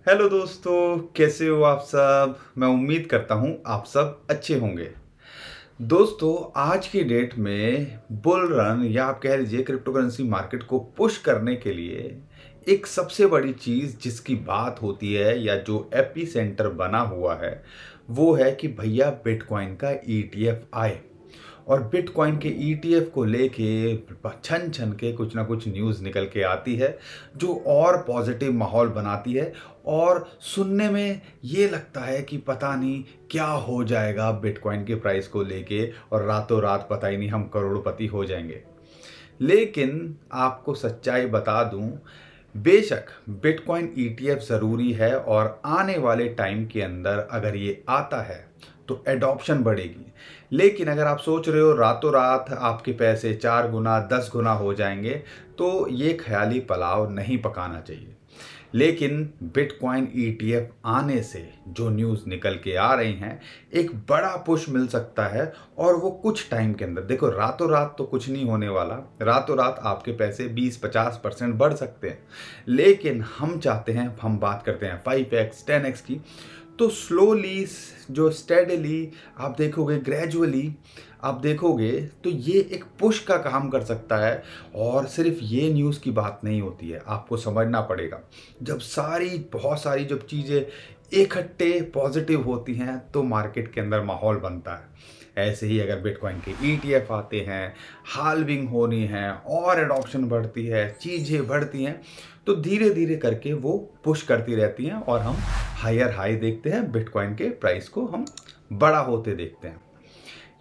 Hello दोस्तों, कैसे हो आप सब। मैं उम्मीद करता हूँ आप सब अच्छे होंगे। दोस्तों, आज की डेट में बुल रन या आप कह लीजिए क्रिप्टो करेंसी मार्केट को पुश करने के लिए एक सबसे बड़ी चीज़ जिसकी बात होती है या जो एपी सेंटर बना हुआ है वो है कि भैया बिटकॉइन का ईटीएफ आए। और बिटकॉइन के ईटीएफ को लेके छन छन के कुछ ना कुछ न्यूज़ निकल के आती है जो और पॉजिटिव माहौल बनाती है। और सुनने में ये लगता है कि पता नहीं क्या हो जाएगा बिटकॉइन के प्राइस को लेके और रातों रात पता ही नहीं हम करोड़पति हो जाएंगे। लेकिन आपको सच्चाई बता दूं, बेशक बिटकॉइन ईटीएफ ज़रूरी है और आने वाले टाइम के अंदर अगर ये आता है तो एडॉप्शन बढ़ेगी। लेकिन अगर आप सोच रहे हो रातों रात आपके पैसे 4 गुना 10 गुना हो जाएंगे तो ये ख्याली पुलाव नहीं पकाना चाहिए। लेकिन बिटकॉइन ईटीएफ आने से जो न्यूज़ निकल के आ रही हैं, एक बड़ा पुश मिल सकता है। और वो कुछ टाइम के अंदर, देखो रातों रात तो कुछ नहीं होने वाला, रातों रात आपके पैसे 20-50% बढ़ सकते हैं। लेकिन हम चाहते हैं, हम बात करते हैं 5x 10x की, तो स्लोली जो स्टेडली आप देखोगे, ग्रेजुअली आप देखोगे तो ये एक पुश का काम कर सकता है। और सिर्फ ये न्यूज़ की बात नहीं होती है, आपको समझना पड़ेगा जब बहुत सारी जब चीज़ें इकट्ठे पॉजिटिव होती हैं तो मार्केट के अंदर माहौल बनता है। ऐसे ही अगर बिटकॉइन के ईटीएफ आते हैं, हाल्विंग होनी है और एडॉप्शन बढ़ती है, चीज़ें बढ़ती हैं, तो धीरे धीरे करके वो पुश करती रहती हैं और हम हायर हाई देखते हैं, बिटकॉइन के प्राइस को हम बड़ा होते देखते हैं।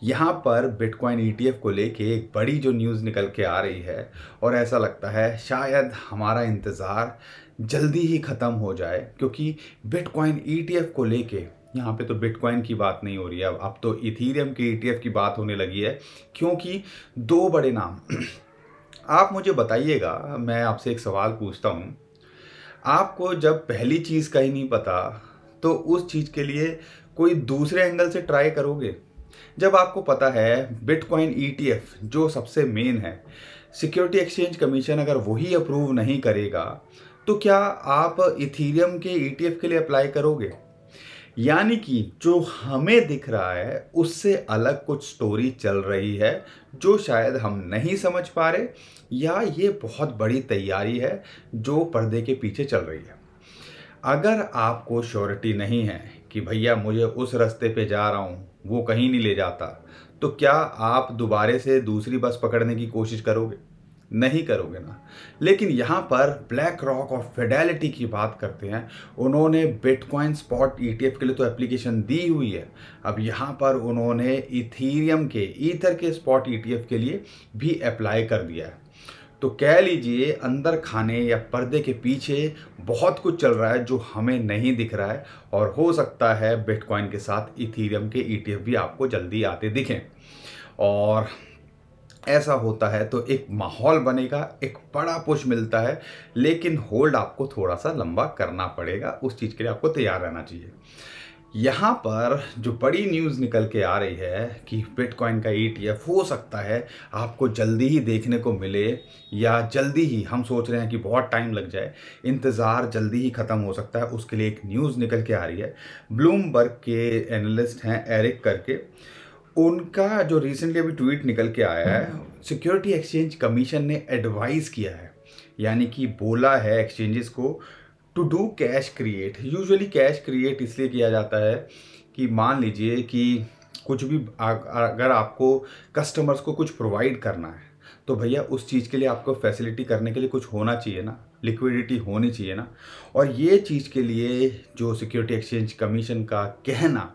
यहाँ पर बिटकॉइन ईटीएफ को लेके एक बड़ी जो न्यूज़ निकल के आ रही है और ऐसा लगता है शायद हमारा इंतज़ार जल्दी ही ख़त्म हो जाए, क्योंकि बिटकॉइन ईटीएफ को लेके यहाँ पे तो बिटकॉइन की बात नहीं हो रही है, अब तो इथीरियम के ईटीएफ की बात होने लगी है। क्योंकि दो बड़े नाम आप मुझे बताइएगा, मैं आपसे एक सवाल पूछता हूँ, आपको जब पहली चीज़ का ही नहीं पता तो उस चीज़ के लिए कोई दूसरे एंगल से ट्राई करोगे? जब आपको पता है बिटकॉइन ईटीएफ जो सबसे मेन है, सिक्योरिटी एक्सचेंज कमीशन अगर वही अप्रूव नहीं करेगा तो क्या आप इथीरियम के ईटीएफ के लिए अप्लाई करोगे? यानी कि जो हमें दिख रहा है उससे अलग कुछ स्टोरी चल रही है जो शायद हम नहीं समझ पा रहे, या ये बहुत बड़ी तैयारी है जो पर्दे के पीछे चल रही है। अगर आपको श्योरिटी नहीं है कि भैया मुझे उस रास्ते पे जा रहा हूँ वो कहीं नहीं ले जाता, तो क्या आप दोबारे से दूसरी बस पकड़ने की कोशिश करोगे? नहीं करोगे ना। लेकिन यहाँ पर ब्लैक रॉक और फिडेलिटी की बात करते हैं, उन्होंने बिटकॉइन स्पॉट ईटीएफ के लिए तो एप्लीकेशन दी हुई है, अब यहाँ पर उन्होंने इथीरियम के ईथर के स्पॉट ईटीएफ के लिए भी अप्लाई कर दिया है। तो कह लीजिए अंदर खाने या पर्दे के पीछे बहुत कुछ चल रहा है जो हमें नहीं दिख रहा है। और हो सकता है बिटकॉइन के साथ इथीरियम के ईटीएफ भी आपको जल्दी आते दिखें। और ऐसा होता है तो एक माहौल बनेगा, एक बड़ा पुश मिलता है। लेकिन होल्ड आपको थोड़ा सा लंबा करना पड़ेगा, उस चीज़ के लिए आपको तैयार रहना चाहिए। यहाँ पर जो बड़ी न्यूज़ निकल के आ रही है कि बिटकॉइन का ईटीएफ हो सकता है आपको जल्दी ही देखने को मिले, या जल्दी ही, हम सोच रहे हैं कि बहुत टाइम लग जाए, इंतज़ार जल्दी ही ख़त्म हो सकता है। उसके लिए एक न्यूज़ निकल के आ रही है, ब्लूमबर्ग के एनालिस्ट हैं एरिक करके, उनका जो रिसेंटली अभी ट्वीट निकल के आया है, सिक्योरिटी एक्सचेंज कमीशन ने एडवाइस किया है, यानी कि बोला है एक्सचेंजेस को to do cash create. Usually cash create इसलिए किया जाता है कि मान लीजिए कि कुछ भी अगर आपको कस्टमर्स को कुछ प्रोवाइड करना है तो भैया उस चीज़ के लिए आपको फैसिलिटी करने के लिए कुछ होना चाहिए ना, लिक्विडिटी होनी चाहिए ना। और ये चीज़ के लिए जो सिक्योरिटी एक्सचेंज कमीशन का कहना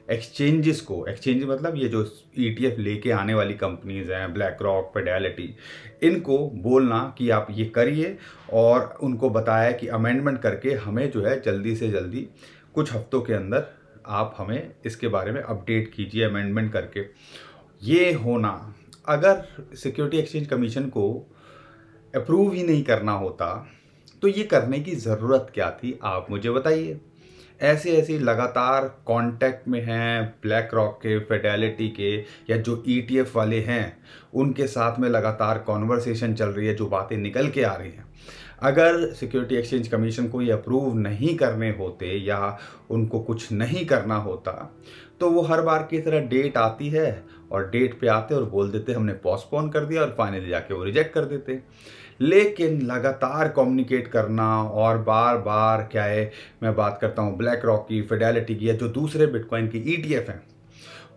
एक्सचेंजेस को, एक्सचेंज मतलब ये जो ईटीएफ लेके आने वाली कंपनीज हैं, ब्लैक रॉक, फिडेलिटी, इनको बोलना कि आप ये करिए, और उनको बताया कि अमेंडमेंट करके हमें जो है जल्दी से जल्दी कुछ हफ्तों के अंदर आप हमें इसके बारे में अपडेट कीजिए अमेंडमेंट करके। ये होना, अगर सिक्योरिटी एक्सचेंज कमीशन को अप्रूव ही नहीं करना होता तो ये करने की ज़रूरत क्या थी, आप मुझे बताइए। ऐसे ऐसे लगातार कांटेक्ट में हैं ब्लैक रॉक के, फिडेलिटी के, या जो ईटीएफ वाले हैं उनके साथ में लगातार कॉन्वर्सेशन चल रही है, जो बातें निकल के आ रही हैं। अगर सिक्योरिटी एक्सचेंज कमीशन को ये अप्रूव नहीं करने होते या उनको कुछ नहीं करना होता तो वो हर बार की तरह डेट आती है और डेट पे आते और बोल देते हमने पोस्टपोन कर दिया और फाइनली जाके वो रिजेक्ट कर देते। लेकिन लगातार कम्युनिकेट करना और बार बार क्या है, मैं बात करता हूँ ब्लैक रॉक की, फिडेलिटी की या जो दूसरे बिटकॉइन की ETF हैं,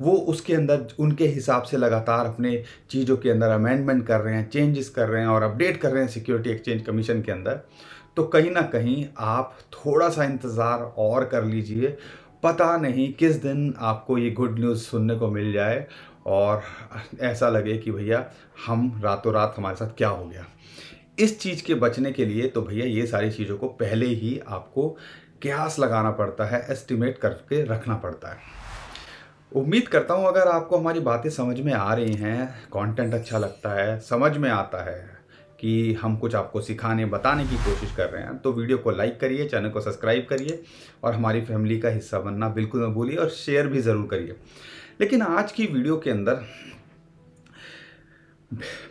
वो उसके अंदर उनके हिसाब से लगातार अपने चीज़ों के अंदर अमेंडमेंट कर रहे हैं, चेंजेस कर रहे हैं और अपडेट कर रहे हैं सिक्योरिटी एक्सचेंज कमीशन के अंदर। तो कहीं ना कहीं आप थोड़ा सा इंतज़ार और कर लीजिए, पता नहीं किस दिन आपको ये गुड न्यूज़ सुनने को मिल जाए और ऐसा लगे कि भैया हम रातों रात हमारे साथ क्या हो गया। इस चीज़ के बचने के लिए तो भैया ये सारी चीज़ों को पहले ही आपको कयास लगाना पड़ता है, एस्टिमेट करके रखना पड़ता है। उम्मीद करता हूँ अगर आपको हमारी बातें समझ में आ रही हैं, कंटेंट अच्छा लगता है, समझ में आता है कि हम कुछ आपको सिखाने बताने की कोशिश कर रहे हैं, तो वीडियो को लाइक करिए, चैनल को सब्सक्राइब करिए और हमारी फैमिली का हिस्सा बनना बिल्कुल न भूलिए और शेयर भी ज़रूर करिए। लेकिन आज की वीडियो के अंदर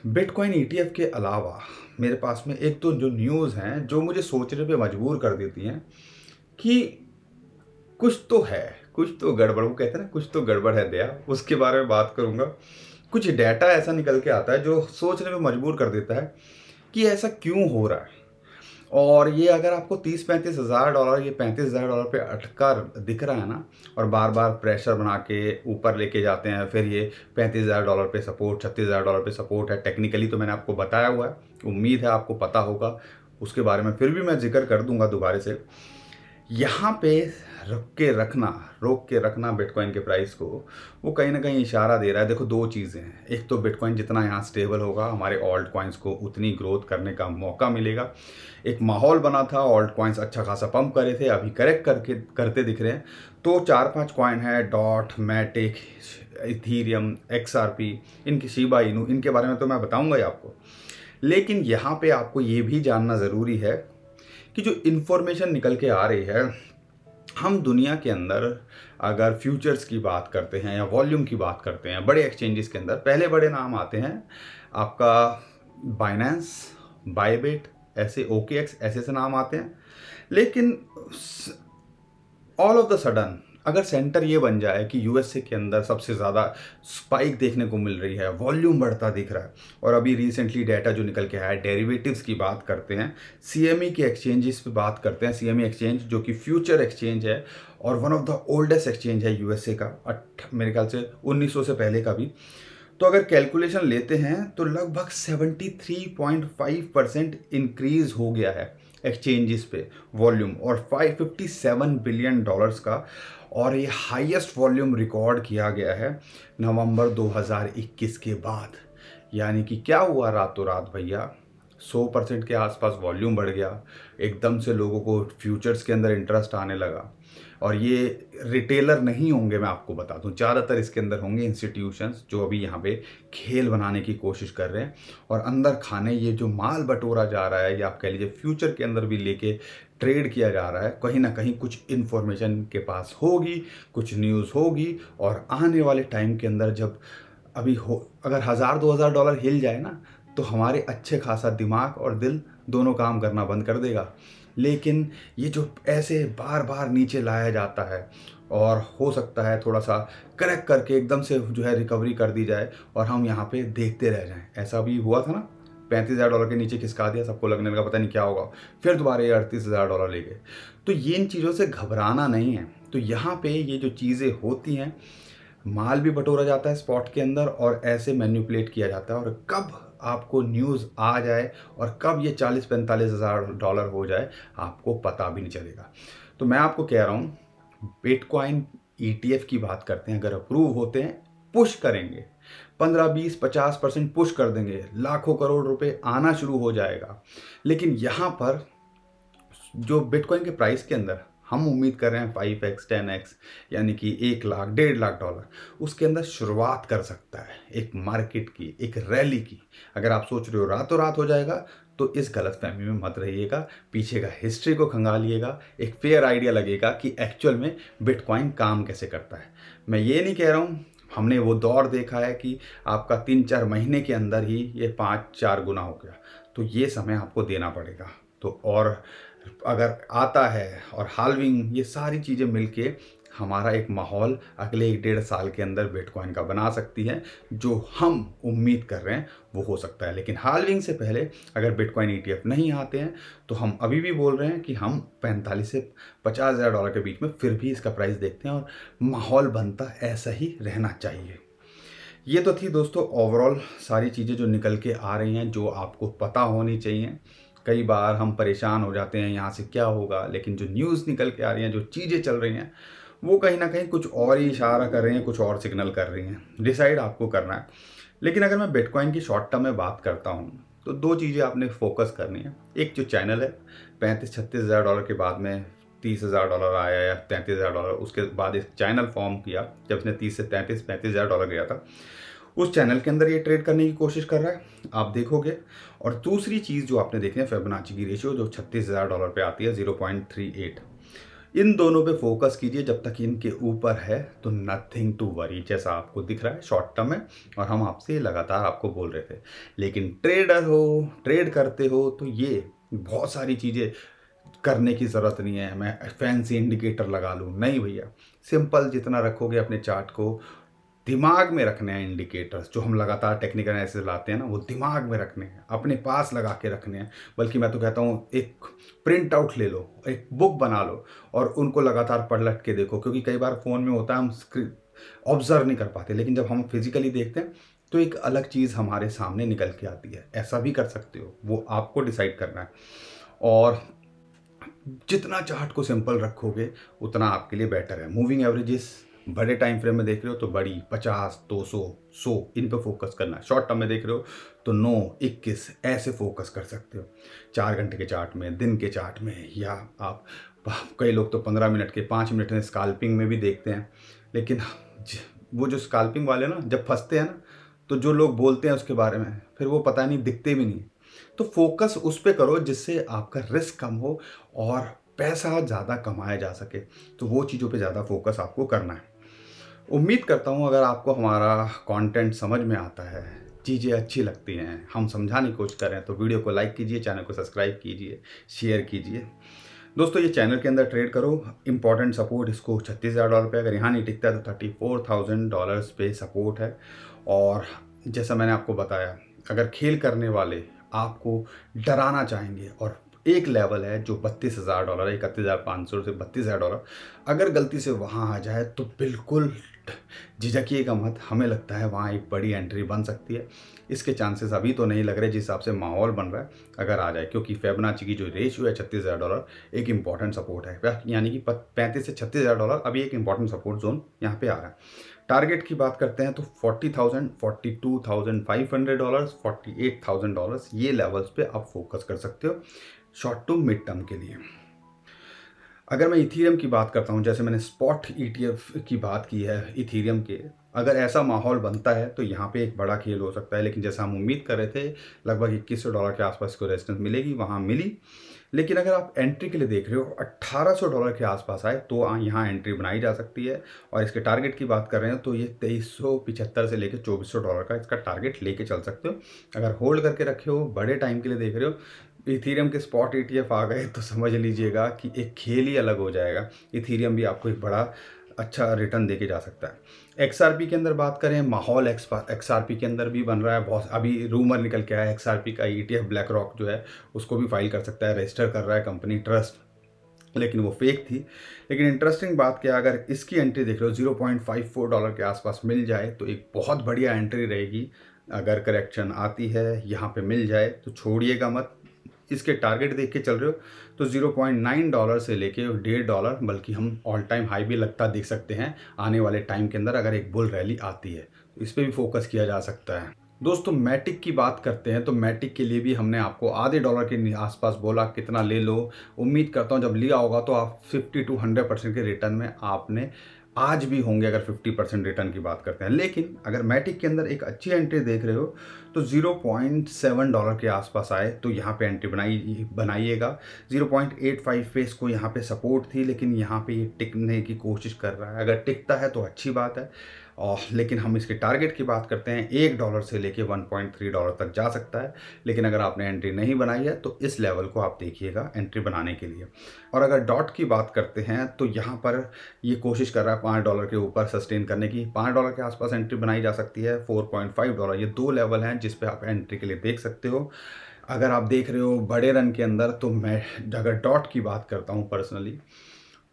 बिटकॉइन ETF के अलावा मेरे पास में एक तो जो न्यूज़ हैं जो मुझे सोचने पे मजबूर कर देती हैं कि कुछ तो है, कुछ तो गड़बड़, वो कहते हैं ना कुछ तो गड़बड़ है दया, उसके बारे में बात करूंगा। कुछ डाटा ऐसा निकल के आता है जो सोचने पे मजबूर कर देता है कि ऐसा क्यों हो रहा है। और ये अगर आपको 30-35 हज़ार डॉलर, ये 35 हज़ार डॉलर पे अटका दिख रहा है ना, और बार बार प्रेशर बना के ऊपर लेके जाते हैं, फिर ये 35 हज़ार डॉलर पे सपोर्ट, 36 हज़ार डॉलर पे सपोर्ट है। टेक्निकली तो मैंने आपको बताया हुआ है, उम्मीद है आपको पता होगा, उसके बारे में फिर भी मैं जिक्र कर दूंगा दोबारा से। यहाँ पे रोक के रखना बिटकॉइन के प्राइस को, वो कहीं ना कहीं इशारा दे रहा है। देखो दो चीज़ें हैं, एक तो बिटकॉइन जितना यहाँ स्टेबल होगा हमारे ऑल्ट कॉइन्स को उतनी ग्रोथ करने का मौका मिलेगा। एक माहौल बना था, ऑल्ट कॉइन्स अच्छा खासा पंप करे थे, अभी करेक्ट करते दिख रहे हैं। तो 4-5 कॉइन है, डॉट, मैटिक, इथीरियम, XRP, इनकी शिबा इनू, इनके बारे में तो मैं बताऊंगा ही आपको। लेकिन यहाँ पे आपको ये भी जानना ज़रूरी है कि जो इन्फॉर्मेशन निकल के आ रही है, हम दुनिया के अंदर अगर फ्यूचर्स की बात करते हैं या वॉल्यूम की बात करते हैं, बड़े एक्सचेंजेस के अंदर पहले बड़े नाम आते हैं आपका बाइनेंस, बाइबिट, ऐसे OKX, ऐसे नाम आते हैं। लेकिन ऑल ऑफ द सडन अगर सेंटर ये बन जाए कि USA के अंदर सबसे ज़्यादा स्पाइक देखने को मिल रही है, वॉल्यूम बढ़ता दिख रहा है, और अभी रिसेंटली डाटा जो निकल के आया है, डेरिवेटिव्स की बात करते हैं, CME के एक्सचेंजेस पे बात करते हैं, CME एक्सचेंज जो कि फ्यूचर एक्सचेंज है और one of the oldest exchange है USA का, मेरे ख्याल से 1900 से पहले का भी। तो अगर कैलकुलेशन लेते हैं तो लगभग 73.5% इंक्रीज हो गया है एक्सचेंजेस पे वॉल्यूम, और $557 बिलियन का, और ये हाईएस्ट वॉल्यूम रिकॉर्ड किया गया है नवंबर 2021 के बाद। यानी कि क्या हुआ, रातों रात भैया 100% के आसपास वॉल्यूम बढ़ गया, एकदम से लोगों को फ्यूचर्स के अंदर इंटरेस्ट आने लगा। और ये रिटेलर नहीं होंगे, मैं आपको बता दूं, ज़्यादातर इसके अंदर होंगे इंस्टीट्यूशंस जो अभी यहाँ पे खेल बनाने की कोशिश कर रहे हैं और अंदर खाने, ये जो माल बटोरा जा रहा है या आप कह लीजिए फ्यूचर के अंदर भी लेके ट्रेड किया जा रहा है, कहीं ना कहीं कुछ इन्फॉर्मेशन के पास होगी, कुछ न्यूज़ होगी। और आने वाले टाइम के अंदर जब अभी अगर 1000-2000 डॉलर हिल जाए ना, तो हमारे अच्छे खासा दिमाग और दिल दोनों काम करना बंद कर देगा। लेकिन ये जो ऐसे बार बार नीचे लाया जाता है, और हो सकता है थोड़ा सा करेक्ट करके एकदम से जो है रिकवरी कर दी जाए और हम यहाँ पे देखते रह जाएं। ऐसा भी हुआ था ना, 35,000 डॉलर के नीचे खिसका दिया, सबको लगने लगा पता नहीं क्या होगा, फिर दोबारा ये 38,000 डॉलर ले गए। तो ये इन चीज़ों से घबराना नहीं है। तो यहाँ पे ये जो चीज़ें होती हैं, माल भी बटोरा जाता है स्पॉट के अंदर और ऐसे मैनिपुलेट किया जाता है, और कब आपको न्यूज़ आ जाए और कब ये 40-45 हज़ार डॉलर हो जाए आपको पता भी नहीं चलेगा। तो मैं आपको कह रहा हूँ, बिटकॉइन ETF की बात करते हैं, अगर अप्रूव होते हैं, पुश करेंगे, 15-20-50% पुश कर देंगे, लाखों करोड़ रुपए आना शुरू हो जाएगा। लेकिन यहाँ पर जो बिटकॉइन के प्राइस के अंदर हम उम्मीद कर रहे हैं 5x 10x, यानी कि 1 लाख 1.5 लाख डॉलर, उसके अंदर शुरुआत कर सकता है एक मार्केट की, एक रैली की। अगर आप सोच रहे हो रातों रात हो जाएगा, तो इस गलत फहमी में मत रहिएगा, पीछे का हिस्ट्री को खंगालिएगा, एक फेयर आइडिया लगेगा कि एक्चुअल में बिटकॉइन काम कैसे करता है। मैं ये नहीं कह रहा हूँ, हमने वो दौर देखा है कि आपका 3-4 महीने के अंदर ही ये 5-4 गुना हो गया, तो ये समय आपको देना पड़ेगा। तो और अगर आता है और हाल्विंग, ये सारी चीज़ें मिलके हमारा एक माहौल अगले 1-1.5 साल के अंदर बिटकॉइन का बना सकती है। जो हम उम्मीद कर रहे हैं वो हो सकता है। लेकिन हाल्विंग से पहले अगर बिटकॉइन ETF नहीं आते हैं तो हम अभी भी बोल रहे हैं कि हम 45 से 50 हज़ार डॉलर के बीच में फिर भी इसका प्राइस देखते हैं और माहौल बनता ऐसा ही रहना चाहिए। ये तो थी दोस्तों ओवरऑल सारी चीज़ें जो निकल के आ रही हैं, जो आपको पता होनी चाहिए। कई बार हम परेशान हो जाते हैं यहाँ से क्या होगा, लेकिन जो न्यूज़ निकल के आ रही हैं, जो चीज़ें चल रही हैं, वो कहीं ना कहीं कुछ और ही इशारा कर रही हैं, कुछ और सिग्नल कर रही हैं। डिसाइड आपको करना है। लेकिन अगर मैं बिटकॉइन की शॉर्ट टर्म में बात करता हूँ तो 2 चीज़ें आपने फोकस करनी है। एक जो चैनल है 35-36 हज़ार डॉलर के बाद में 30 हज़ार डॉलर आया या 33 हज़ार डॉलर, उसके बाद एक चैनल फॉर्म किया जब इसने 30 से 35 हज़ार डॉलर गया था। उस चैनल के अंदर ये ट्रेड करने की कोशिश कर रहा है, आप देखोगे। और दूसरी चीज़ जो आपने देखनी है फिबोनाची की रेशियो जो 36 हज़ार डॉलर पे आती है 0.38। इन दोनों पे फोकस कीजिए। जब तक इनके ऊपर है तो नथिंग टू वरी, जैसा आपको दिख रहा है शॉर्ट टर्म में, और हम आपसे लगातार आपको बोल रहे थे। लेकिन ट्रेडर हो, ट्रेड करते हो, तो ये बहुत सारी चीज़ें करने की ज़रूरत नहीं है। मैं फैंसी इंडिकेटर लगा लूँ, नहीं भैया। सिंपल जितना रखोगे अपने चार्ट को, दिमाग में रखने हैं इंडिकेटर्स जो हम लगातार टेक्निकल एनालिसिस लाते हैं ना, वो दिमाग में रखने हैं, अपने पास लगा के रखने हैं। बल्कि मैं तो कहता हूँ एक प्रिंट आउट ले लो, एक बुक बना लो और उनको लगातार पलट के देखो। क्योंकि कई बार फ़ोन में होता है हम ऑब्जर्व नहीं कर पाते, लेकिन जब हम फिजिकली देखते हैं तो एक अलग चीज़ हमारे सामने निकल के आती है। ऐसा भी कर सकते हो, वो आपको डिसाइड करना है। और जितना चार्ट को सिंपल रखोगे उतना आपके लिए बेटर है। मूविंग एवरेजेस बड़े टाइम फ्रेम में देख रहे हो तो बड़ी 50, 200, 100 इन पे फोकस करना है। शॉर्ट टर्म में देख रहे हो तो 9, 21 ऐसे फोकस कर सकते हो। 4 घंटे के चार्ट में, दिन के चार्ट में, या आप कई लोग तो 15 मिनट के, 5 मिनट में स्काल्पिंग में भी देखते हैं। लेकिन वो जो स्काल्पिंग वाले ना जब फंसते हैं ना, तो जो लोग बोलते हैं उसके बारे में फिर वो पता नहीं, दिखते भी नहीं। तो फोकस उस पर करो जिससे आपका रिस्क कम हो और पैसा ज़्यादा कमाया जा सके। तो वो चीज़ों पे ज़्यादा फोकस आपको करना है। उम्मीद करता हूँ अगर आपको हमारा कंटेंट समझ में आता है, चीज़ें अच्छी लगती हैं, हम समझाने की कोशिश करें, तो वीडियो को लाइक कीजिए, चैनल को सब्सक्राइब कीजिए, शेयर कीजिए। दोस्तों ये चैनल के अंदर ट्रेड करो। इंपॉर्टेंट सपोर्ट इसको 36 हज़ार डॉलर पे, अगर यहाँ नहीं टिकता है तो 34,000 डॉलर्स पे सपोर्ट है। और जैसा मैंने आपको बताया, अगर खेल करने वाले आपको डराना चाहेंगे और एक लेवल है जो 32 हज़ार डॉलर है, 31,500 से 32 हज़ार डॉलर, अगर गलती से वहाँ आ जाए तो बिल्कुल झिझकिएगा मत। हमें लगता है वहाँ एक बड़ी एंट्री बन सकती है। इसके चांसेस अभी तो नहीं लग रहे जिस हिसाब से माहौल बन रहा है, अगर आ जाए। क्योंकि फिबोनाची की जो रेशियो है 36 हज़ार डॉलर एक इंपॉर्टेंट सपोर्ट है, यानी कि 35 से 36 हज़ार डॉलर अभी एक इंपॉर्टेंट सपोर्ट जोन यहाँ पे आ रहा है। टारगेट की बात करते हैं तो 40,000, 42,500 डॉलर्स, 48,000 डॉलर्स, ये लेवल्स पे आप फोकस कर सकते हो शॉर्ट टू मिड टर्म के लिए। अगर मैं इथीरियम की बात करता हूं, जैसे मैंने स्पॉट ETF की बात की है इथीरियम के, अगर ऐसा माहौल बनता है तो यहाँ पे एक बड़ा खेल हो सकता है। लेकिन जैसा हम उम्मीद कर रहे थे लगभग 2100 डॉलर के आसपास को रेजिस्टेंस मिलेगी, वहाँ मिली। लेकिन अगर आप एंट्री के लिए देख रहे हो 1800 डॉलर के आसपास आए तो यहाँ एंट्री बनाई जा सकती है। और इसके टारगेट की बात कर रहे हैं तो ये 2375 से लेकर 2400 डॉलर का इसका टारगेट लेके चल सकते हो। अगर होल्ड करके रखे हो, बड़े टाइम के लिए देख रहे हो, इथीरियम के स्पॉट ETF आ गए तो समझ लीजिएगा कि एक खेल ही अलग हो जाएगा। इथीरियम भी आपको एक बड़ा अच्छा रिटर्न देके जा सकता है। XRP के अंदर बात करें, माहौल XRP के अंदर भी बन रहा है बहुत। अभी रूमर निकल के आया XRP का ETF ब्लैक रॉक जो है उसको भी फाइल कर सकता है, रजिस्टर कर रहा है कंपनी ट्रस्ट, लेकिन वो फेक थी। लेकिन इंटरेस्टिंग बात क्या, अगर इसकी एंट्री देख रहे हो 0.54 डॉलर के आसपास मिल जाए तो एक बहुत बढ़िया एंट्री रहेगी। अगर करेक्शन आती है यहाँ पे मिल जाए तो छोड़िएगा मत। इसके टारगेट देख के चल रहे हो तो 0.9 डॉलर से लेके 1.5 डॉलर, बल्कि हम ऑल टाइम हाई भी लगता देख सकते हैं आने वाले टाइम के अंदर अगर एक बुल रैली आती है तो इस पर भी फोकस किया जा सकता है। दोस्तों मैटिक की बात करते हैं तो मैटिक के लिए भी हमने आपको आधे डॉलर के आसपास बोला, कितना ले लो। उम्मीद करता हूँ जब लिया होगा तो आप 50 to 100% के रिटर्न में आपने आज भी होंगे अगर 50% रिटर्न की बात करते हैं। लेकिन अगर मैटिक के अंदर एक अच्छी एंट्री देख रहे हो तो 0.7 डॉलर के आसपास आए तो यहाँ पे एंट्री बनाइएगा। 0.85 पे इसको यहाँ पे सपोर्ट थी, लेकिन यहाँ पे ये टिकने की कोशिश कर रहा है। अगर टिकता है तो अच्छी बात है, और लेकिन हम इसके टारगेट की बात करते हैं, $1 से लेके $1.3 तक जा सकता है। लेकिन अगर आपने एंट्री नहीं बनाई है तो इस लेवल को आप देखिएगा एंट्री बनाने के लिए। और अगर डॉट की बात करते हैं तो यहाँ पर ये कोशिश कर रहा है $5 के ऊपर सस्टेन करने की। $5 के आसपास एंट्री बनाई जा सकती है। $4.5 ये 2 लेवल हैं जिस पे आप एंट्री के लिए देख सकते हो। अगर आप देख रहे हो बड़े रन के अंदर, तो मैं अगर डॉट की बात करता हूँ पर्सनली,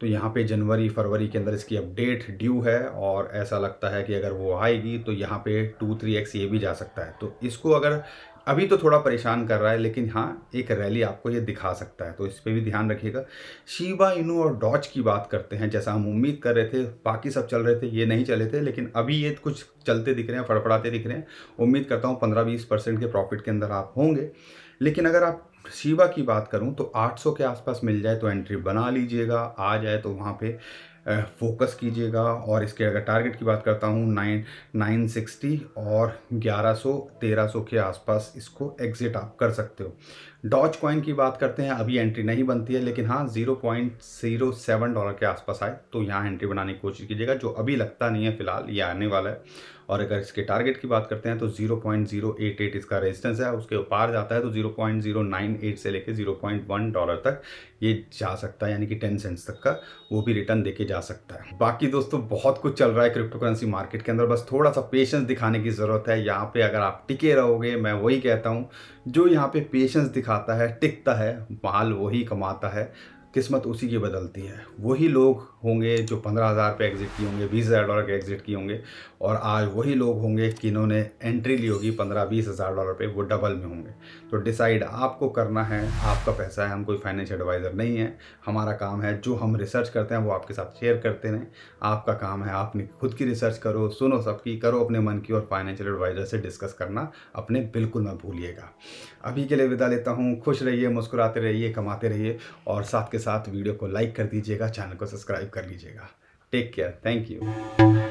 तो यहाँ पे जनवरी फरवरी के अंदर इसकी अपडेट ड्यू है और ऐसा लगता है कि अगर वो आएगी तो यहाँ पे 2-3x ये भी जा सकता है। तो इसको अगर अभी तो थोड़ा परेशान कर रहा है, लेकिन हाँ एक रैली आपको ये दिखा सकता है, तो इस पे भी ध्यान रखिएगा। शिबा इनू और डॉज की बात करते हैं, जैसा हम उम्मीद कर रहे थे, बाकी सब चल रहे थे, ये नहीं चले थे, लेकिन अभी ये कुछ चलते दिख रहे हैं, फड़फड़ाते दिख रहे हैं। उम्मीद करता हूँ 15-20% के प्रॉफिट के अंदर आप होंगे। लेकिन अगर आप शिबा की बात करूं तो 800 के आसपास मिल जाए तो एंट्री बना लीजिएगा, आ जाए तो वहाँ पे फोकस कीजिएगा। और इसके अगर टारगेट की बात करता हूँ 960 और 1100-1300 के आसपास इसको एग्जिट आप कर सकते हो। डॉज कॉइन की बात करते हैं, अभी एंट्री नहीं बनती है, लेकिन हाँ $0.07 के आसपास आए तो यहाँ एंट्री बनाने की कोशिश कीजिएगा, जो अभी लगता नहीं है फिलहाल, ये आने वाला है। और अगर इसके टारगेट की बात करते हैं तो 0.088 इसका रेजिस्टेंस है, उसके ऊपर जाता है तो 0.098 से लेके $0.1 तक ये जा सकता है, यानी कि 10 सेंट्स तक का वो भी रिटर्न देके जा सकता है। बाकी दोस्तों बहुत कुछ चल रहा है क्रिप्टो करेंसी मार्केट के अंदर, बस थोड़ा सा पेशेंस दिखाने की ज़रूरत है। यहाँ पे अगर आप टिके रहोगे, मैं वही कहता हूँ, जो यहाँ पे पेशेंस दिखाता है, टिकता है, माल वही कमाता है, किस्मत उसी की बदलती है। वही लोग होंगे जो 15,000 पे एग्जिट किए होंगे, $20,000 के एग्जिट किए होंगे, और आज वही लोग होंगे कि इन्होंने एंट्री ली होगी $15,000-20,000 पे, वो डबल में होंगे। तो डिसाइड आपको करना है, आपका पैसा है, हम कोई फाइनेंशियल एडवाइज़र नहीं है। हमारा काम है जो हम रिसर्च करते हैं वो आपके साथ शेयर करते हैं। आपका काम है आपने खुद की रिसर्च करो, सुनो सबकी, करो अपने मन की, और फाइनेंशियल एडवाइज़र से डिस्कस करना अपने बिल्कुल मत भूलिएगा। अभी के लिए विदा लेता हूँ। खुश रहिए, मुस्कुराते रहिए, कमाते रहिए, और साथ के साथ वीडियो को लाइक कर दीजिएगा, चैनल को सब्सक्राइब कर लीजिएगा। Take care, thank you.